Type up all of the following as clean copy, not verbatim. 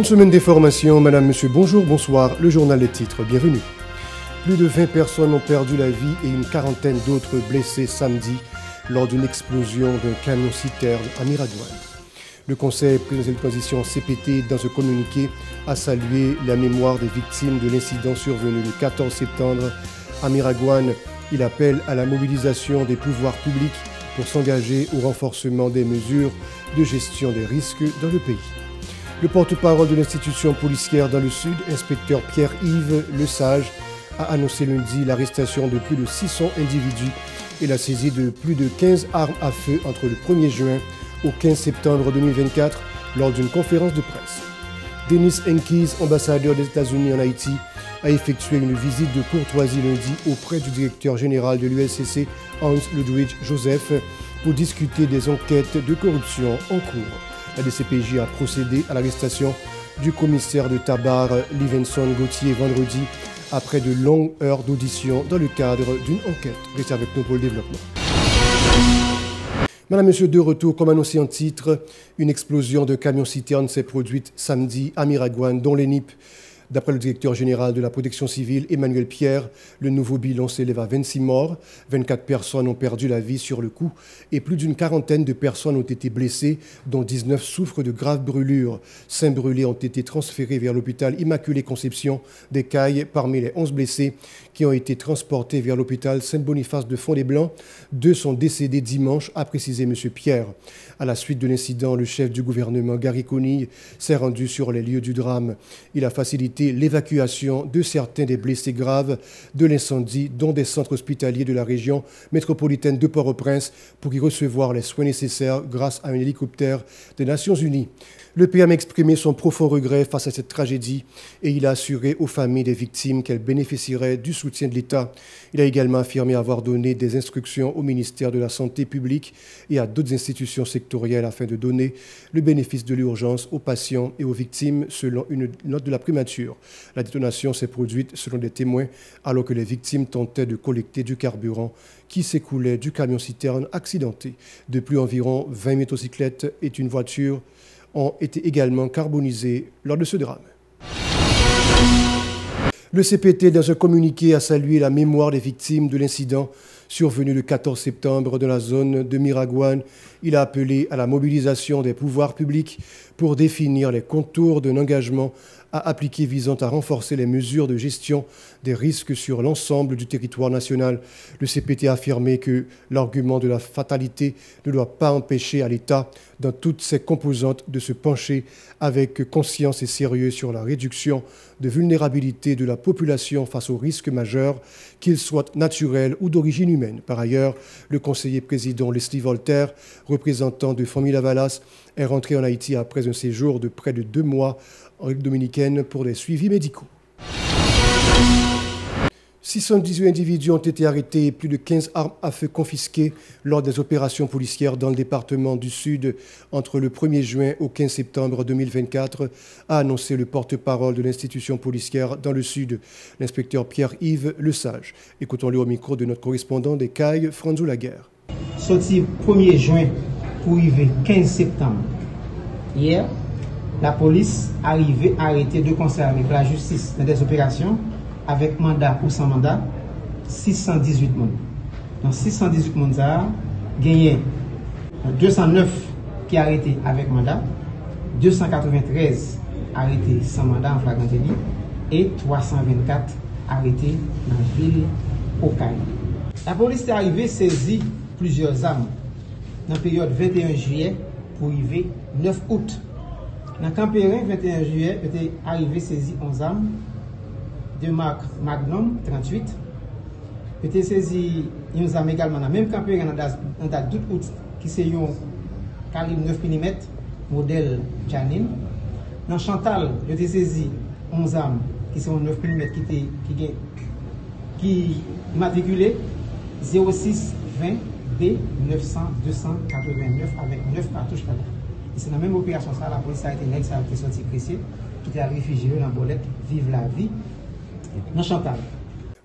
semaine des formations, madame, monsieur, bonjour, bonsoir, le journal des titres, bienvenue. Plus de 20 personnes ont perdu la vie et une quarantaine d'autres blessés samedi lors d'une explosion d'un camion-citerne à Miragoâne. Le Conseil présidentiel de transition CPT, dans ce communiqué, a salué la mémoire des victimes de l'incident survenu le 14 septembre à Miragoâne. Il appelle à la mobilisation des pouvoirs publics pour s'engager au renforcement des mesures de gestion des risques dans le pays. Le porte-parole de l'institution policière dans le Sud, inspecteur Pierre-Yves Lesage, a annoncé lundi l'arrestation de plus de 600 individus et la saisie de plus de 15 armes à feu entre le 1er juin au 15 septembre 2024 lors d'une conférence de presse. Denis Henkes, ambassadeur des États-Unis en Haïti, a effectué une visite de courtoisie lundi auprès du directeur général de l'USCC, Hans Ludwig Joseph, pour discuter des enquêtes de corruption en cours. La DCPJ a procédé à l'arrestation du commissaire de Tabar, Livingston Gauthier, vendredi, après de longues heures d'audition dans le cadre d'une enquête. Restez avec nous pour le développement. Madame, monsieur, de retour, comme annoncé en titre, une explosion de camions-citernes s'est produite samedi à Miragoâne, dont les NIP. D'après le directeur général de la protection civile, Emmanuel Pierre, le nouveau bilan s'élève à 26 morts, 24 personnes ont perdu la vie sur le coup et plus d'une quarantaine de personnes ont été blessées, dont 19 souffrent de graves brûlures. 5 brûlés ont été transférés vers l'hôpital Immaculée Conception des Cailles parmi les 11 blessés qui ont été transportés vers l'hôpital Saint-Boniface de Fond-des-Blancs. 2 sont décédés dimanche, a précisé M. Pierre. À la suite de l'incident, le chef du gouvernement, Gary Conille, s'est rendu sur les lieux du drame. Il a facilité l'évacuation de certains des blessés graves de l'incendie, dont des centres hospitaliers de la région métropolitaine de Port-au-Prince, pour y recevoir les soins nécessaires grâce à un hélicoptère des Nations Unies. Le PM a exprimé son profond regret face à cette tragédie et il a assuré aux familles des victimes qu'elles bénéficieraient du soutien de l'État. Il a également affirmé avoir donné des instructions au ministère de la Santé publique et à d'autres institutions sectorielles afin de donner le bénéfice de l'urgence aux patients et aux victimes selon une note de la primature. La détonation s'est produite selon des témoins alors que les victimes tentaient de collecter du carburant qui s'écoulait du camion-citerne accidenté. De plus, environ 20 motocyclettes et une voiture ont été également carbonisés lors de ce drame. Le CPT, dans un communiqué, a salué la mémoire des victimes de l'incident survenu le 14 septembre dans la zone de Miragoâne. Il a appelé à la mobilisation des pouvoirs publics pour définir les contours d'un engagement à appliquer visant à renforcer les mesures de gestion des risques sur l'ensemble du territoire national. Le CPT a affirmé que l'argument de la fatalité ne doit pas empêcher à l'État, dans toutes ses composantes, de se pencher avec conscience et sérieux sur la réduction de vulnérabilité de la population face aux risques majeurs, qu'ils soient naturels ou d'origine humaine. Par ailleurs, le conseiller président Leslie Voltaire, représentant de Famille Lavalas, est rentré en Haïti après un séjour de près de 2 mois en République dominicaine pour des suivis médicaux. 618 individus ont été arrêtés et plus de 15 armes à feu confisquées lors des opérations policières dans le département du Sud entre le 1er juin au 15 septembre 2024, a annoncé le porte-parole de l'institution policière dans le Sud, l'inspecteur Pierre-Yves Lesage. Écoutons-le au micro de notre correspondant des Cailles, Franzo Laguerre. Sorti 1er juin pour arriver 15 septembre. Hier, la police arrivait à arrêter de concert avec la justice dans des opérations avec mandat ou sans mandat, 618 monde. Dans 618 monde, il y a 209 qui arrêtés avec mandat, 293 arrêtés sans mandat en flagrant délit et 324 arrêtés dans la ville au Caille. La police est arrivée saisit plusieurs armes dans la période 21 juillet pour arriver 9 août. Dans le Campérin, 21 juillet, était arrivé saisi 11 armes de marque Magnum 38. Était saisi 11 armes également dans le même Campérin dans date d'août août qui c'est un calibre 9 mm modèle Janine. Dans Chantal, était saisi 11 armes qui sont 9 mm qui matriculé 06 20 B 900 289 avec 9 cartouches là. C'est dans la même opération, ça, la police a été nègre, ça a été sorti pressé, qui était réfugié dans Bolette, vive la vie, dans Chantal.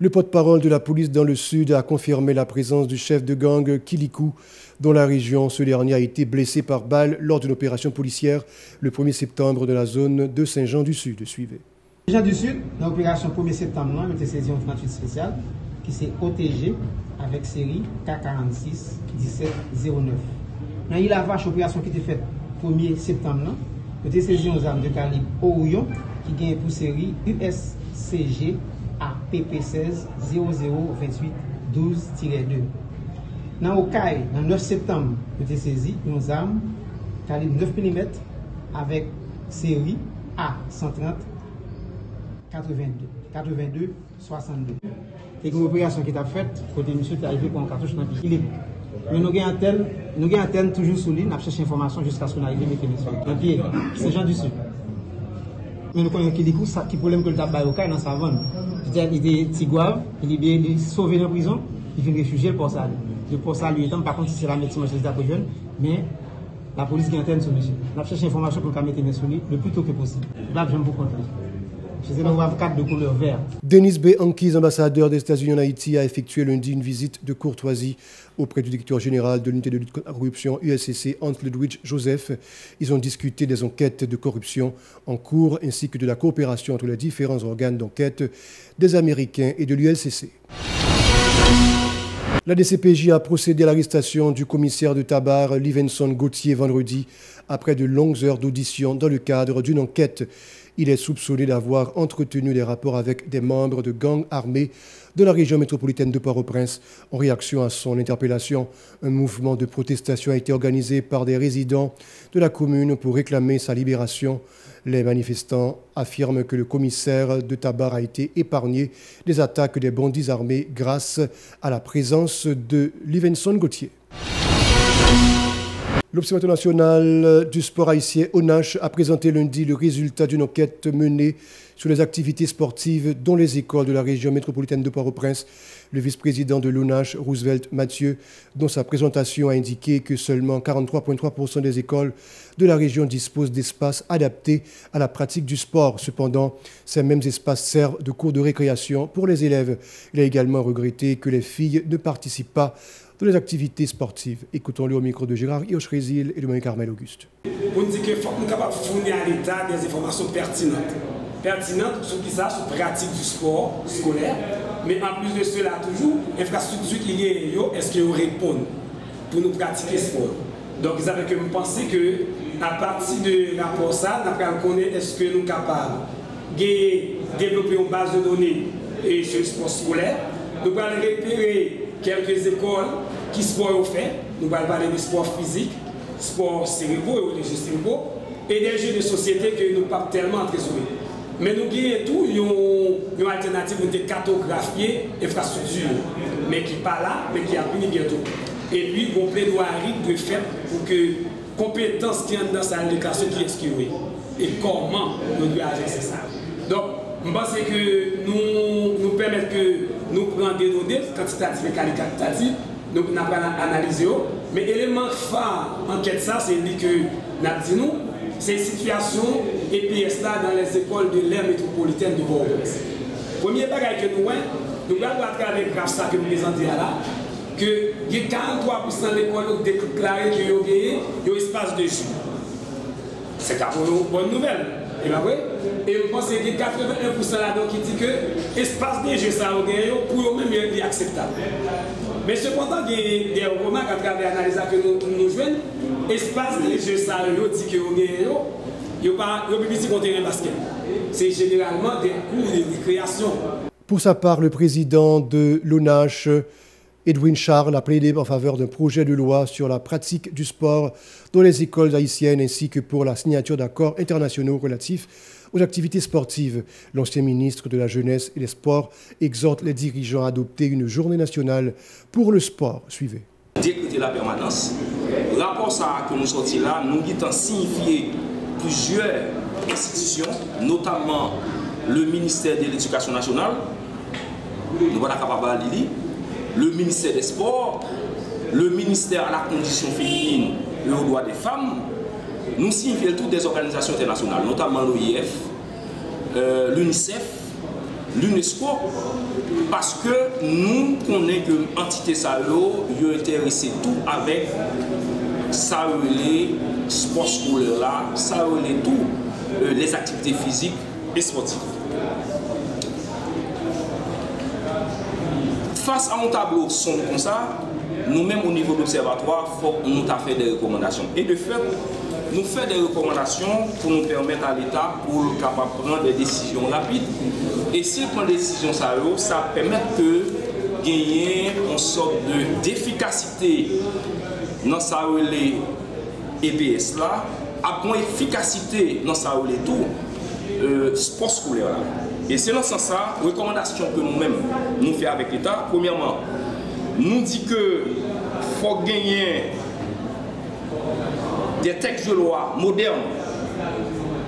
Le porte-parole de la police dans le sud a confirmé la présence du chef de gang Kilikou dans la région. Ce dernier a été blessé par balle lors d'une opération policière le 1er septembre dans la zone de Saint-Jean-du-Sud. Suivez. Saint-Jean-du-Sud, dans l'opération 1er septembre, nous avons saisi un 38 spécial qui s'est OTG avec série K46 1709. Dans l'île Vache, opération qui était faite 1er septembre, nous avons saisi une arme de calibre Orion qui gagne pour série USCG APP16 0028 12-2. Dans Okaï, le 9 septembre, nous avons saisi une arme calibre 9 mm avec série A130 82 62. C'est une opération qui est faite côté monsieur est arrivé pour un cartouche dans le pied. Mais nous avons antenne toujours sous lui, nous avons cherché information jusqu'à ce qu'on arrive à mettre dans le pied. C'est Jean du Sud. Mais nous connaissons qui problème que le tabac au cas dans sa vente. Il était tigouave, il est sauvé dans la prison, il vient réfugier pour ça. Pour ça, lui étant, par contre, c'est la médecine pour jeune, mais la police qui antenne sur monsieur. Nous avons cherché information pour qu'il mette sur lui le plus tôt que possible. Là, j'aime beaucoup contre lui. De couleur vert. Denis B. Ankis, ambassadeur des États-Unis en Haïti, a effectué lundi une visite de courtoisie auprès du directeur général de l'unité de lutte contre la corruption USCC, Hans Ludwig Joseph. Ils ont discuté des enquêtes de corruption en cours ainsi que de la coopération entre les différents organes d'enquête des Américains et de l'USCC. La DCPJ a procédé à l'arrestation du commissaire de Tabar, Livingston Gauthier, vendredi, après de longues heures d'audition dans le cadre d'une enquête. Il est soupçonné d'avoir entretenu des rapports avec des membres de gangs armés de la région métropolitaine de Port-au-Prince. En réaction à son interpellation, un mouvement de protestation a été organisé par des résidents de la commune pour réclamer sa libération. Les manifestants affirment que le commissaire de Tabar a été épargné des attaques des bandits armés grâce à la présence de Livingston Gauthier. L'Observatoire national du sport haïtien, ONACH, a présenté lundi le résultat d'une enquête menée sur les activités sportives dans les écoles de la région métropolitaine de Port-au-Prince. Le vice-président de l'ONACH, Roosevelt Mathieu, dans sa présentation a indiqué que seulement 43,3% des écoles de la région disposent d'espaces adaptés à la pratique du sport. Cependant, ces mêmes espaces servent de cours de récréation pour les élèves. Il a également regretté que les filles ne participent pas dans les activités sportives. Écoutons-le au micro de Gérard Hioche-Résil et de Marie-Carmel Auguste. Pour dire qu'il faut que nous soyons capables de fournir à l'État des informations pertinentes. Pertinentes sur qui ça, sur la pratique du sport scolaire. Mais en plus de cela, toujours, l'infrastructure qui est là, est-ce qu'ils répondent pour nous pratiquer le sport. Donc, ils avaient que me penser que, à partir de rapport ça, nous allons connaître est-ce que nous sommes capables de développer une base de données sur le sport scolaire. Nous allons repérer quelques écoles qui sport fait. Nous allons parler de sport physique, sport cérébraux, des jeux cérébraux, et des jeux de société que nous ne pas tellement trésorier. Mais nous avons tout, une alternative de cartographier l'infrastructure, mais qui n'est pas là, mais qui a fini bientôt. Et puis, on plaidoirie de faire pour que les compétences qui sont dans sa déclaration qui est ce qu'il et comment nous devons agir ça. Donc, je pense que nous permettons que nous prenions des données quantitatives et qualitatives, nous allons analyser. Mais l'élément phare enquête ça, c'est que nous c'est une situation EPS là dans les écoles de l'aire métropolitaine de Port-au-Prince. Premier bagage que nous allons à travers le graphe que nous présentons là, que 43% de l'école ont déclaré qu'ils ont gagné un espace de jeu. C'est une bonne nouvelle. Et je pense qu'il y a 81% là-dedans qui dit que l'espace de jeu ça a gagné pour eux-mêmes est acceptable. Mais cependant, il y a des remarques à travers l'analyse que nous jouons. L'espace de jeu ça a dit que vous gagné, il n'y a pas de terrain basket. C'est généralement des cours de récréation. Pour sa part, le président de l'ONACH, Edwin Charles, a plaidé en faveur d'un projet de loi sur la pratique du sport dans les écoles haïtiennes ainsi que pour la signature d'accords internationaux relatifs aux activités sportives. L'ancien ministre de la Jeunesse et des Sports exhorte les dirigeants à adopter une journée nationale pour le sport. Suivez. Décréter la permanence. Le rapport ça que nous sortis là, nous avons signifié plusieurs institutions, notamment le ministère de l'Éducation nationale, nous voilà capables de lire, le ministère des Sports, le ministère à la condition féminine et aux droits des femmes. Nous signifions toutes des organisations internationales, notamment l'OIF, l'UNICEF, l'UNESCO parce que nous connaissons que l'entité ça est intéressée tout avec ça les sports scolaires là, ça tout les activités physiques et sportives. Face à un tableau sombre comme ça, nous-mêmes au niveau de l'observatoire, il faut que nous fassions des recommandations. Et de fait, nous faisons des recommandations pour nous permettre à l'État pour capable prendre des décisions rapides. Et s'il prend des décisions, ça permet de gagner une sorte d'efficacité dans ça les EPS là, à une efficacité dans ça les tout sport scolaire là. Et c'est dans ce sens ça, recommandation que nous-mêmes nous faisons avec l'État. Premièrement, nous dit que faut gagner des textes de loi modernes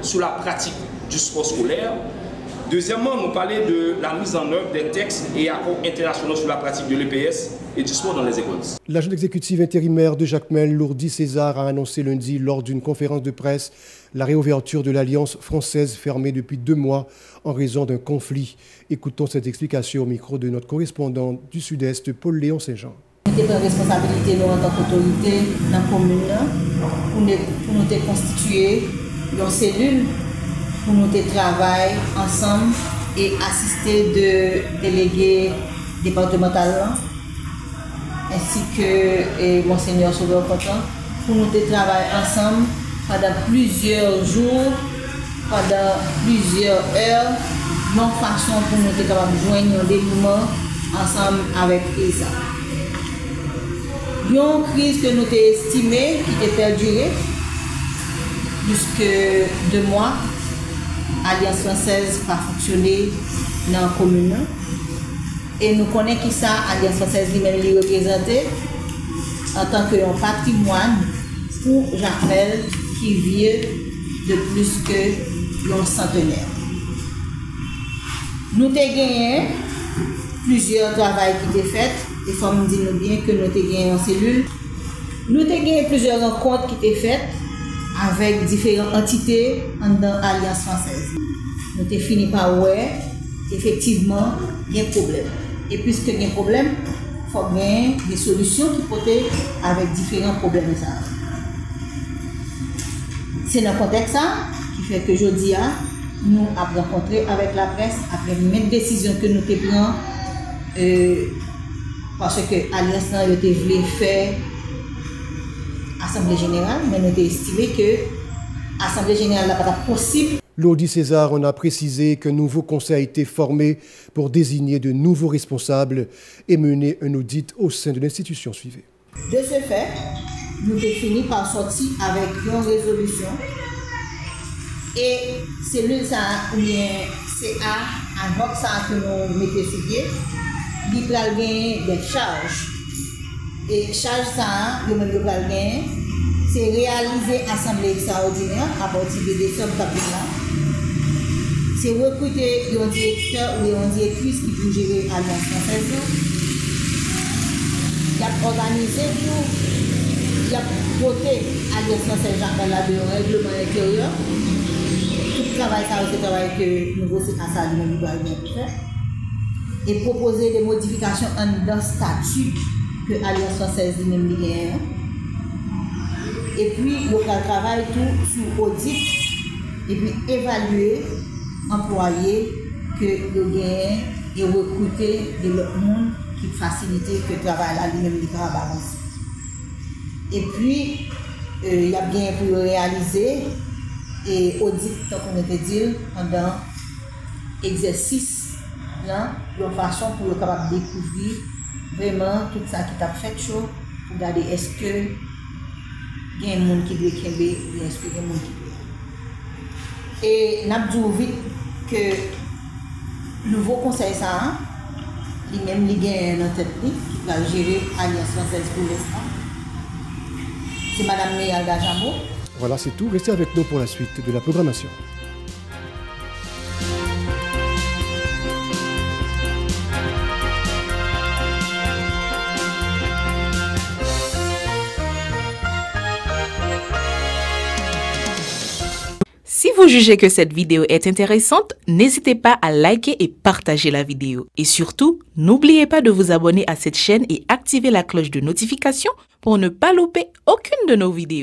sur la pratique du sport scolaire. Deuxièmement, nous parlons de la mise en œuvre des textes et accords internationaux sur la pratique de l'EPS et du sport dans les écoles. L'agent exécutif intérimaire de Jacmel, Lourdi César, a annoncé lundi lors d'une conférence de presse la réouverture de l'Alliance française fermée depuis 2 mois en raison d'un conflit. Écoutons cette explication au micro de notre correspondant du Sud-Est, Paul-Léon Saint-Jean. Nous avons pris responsabilité nous, en tant qu'autorité dans la commune pour nous constituer une cellule pour nous travailler ensemble et assister de délégués départementaux ainsi que Monseigneur Sauveur Content pour nous travailler ensemble pendant plusieurs jours, pendant plusieurs heures, non façon pour nous être capables de joindre un dénouement ensemble avec ESA. Il y a une crise que nous avons estimée qui était perdurée jusque 2 mois. Alliance française n'a pas fonctionné dans la commune. Et nous connaissons qui ça, Alliance française lui-même est représentée en tant que un patrimoine pour Jacmel qui vit de plus que un centenaire. Nous avons gagné plusieurs travaux qui étaient faits. Il faut me dire bien que nous avons gagné en cellule. Nous avons gagné plusieurs rencontres qui étaient faites avec différentes entités dans l'Alliance française. Nous avons fini par ouais, effectivement, il y a un problème. Et puisque il y a un problème, il faut gagner des solutions qui portent avec différents problèmes. C'est dans le contexte qui fait que aujourd'hui, nous avons rencontré avec la presse après une même décision que nous avons prise parce que l'Alliance a voulu faire Assemblée générale, mais nous avons estimé que l'Assemblée générale n'est pas possible. Lourdi César en a précisé qu'un nouveau conseil a été formé pour désigner de nouveaux responsables et mener un audit au sein de l'institution suivie. De ce fait, nous avons fini par sortir avec une résolution et c'est le ça ou bien CA ad hoc ça que nous mettons sur pied, il va gagner des charges. Et charge ça, le même gagner, c'est réaliser assemblée extraordinaire à partir de décembre là. C'est recruter un directeur ou une directrice qui peut gérer l'Alliance française. Il a organisé tout, il a voté l'Alliance française dans le règlement intérieur. Tout le travail, c'est le travail que le nouveau CA lui-même doit faire. Et proposer des modifications dans le statut que l'Alliance française lui-même gagne. Et puis, il travaille tout sur audit et puis évaluer, employer que le gain et recruter de l'autre monde qui facilite que le travail là lui-même va avancer. Et puis, il y a bien pour réaliser et audit, tant qu'on était dit, pendant l'exercice là, de façon pour le capable de découvrir vraiment tout ça qui t'a fait chaud pour regarder est-ce que il y a un monde qui doit tomber ou est-ce qu'il y a un monde qui doit. Et nous avons dit vite que le nouveau conseil ça, lui-même il gagne dans tête qui va gérer l'Alliance française pour l'instant. C'est Mme Néal Gajamo. Voilà, c'est tout. Restez avec nous pour la suite de la programmation. Si vous jugez que cette vidéo est intéressante, n'hésitez pas à liker et partager la vidéo. Et surtout, n'oubliez pas de vous abonner à cette chaîne et activer la cloche de notification pour ne pas louper aucune de nos vidéos.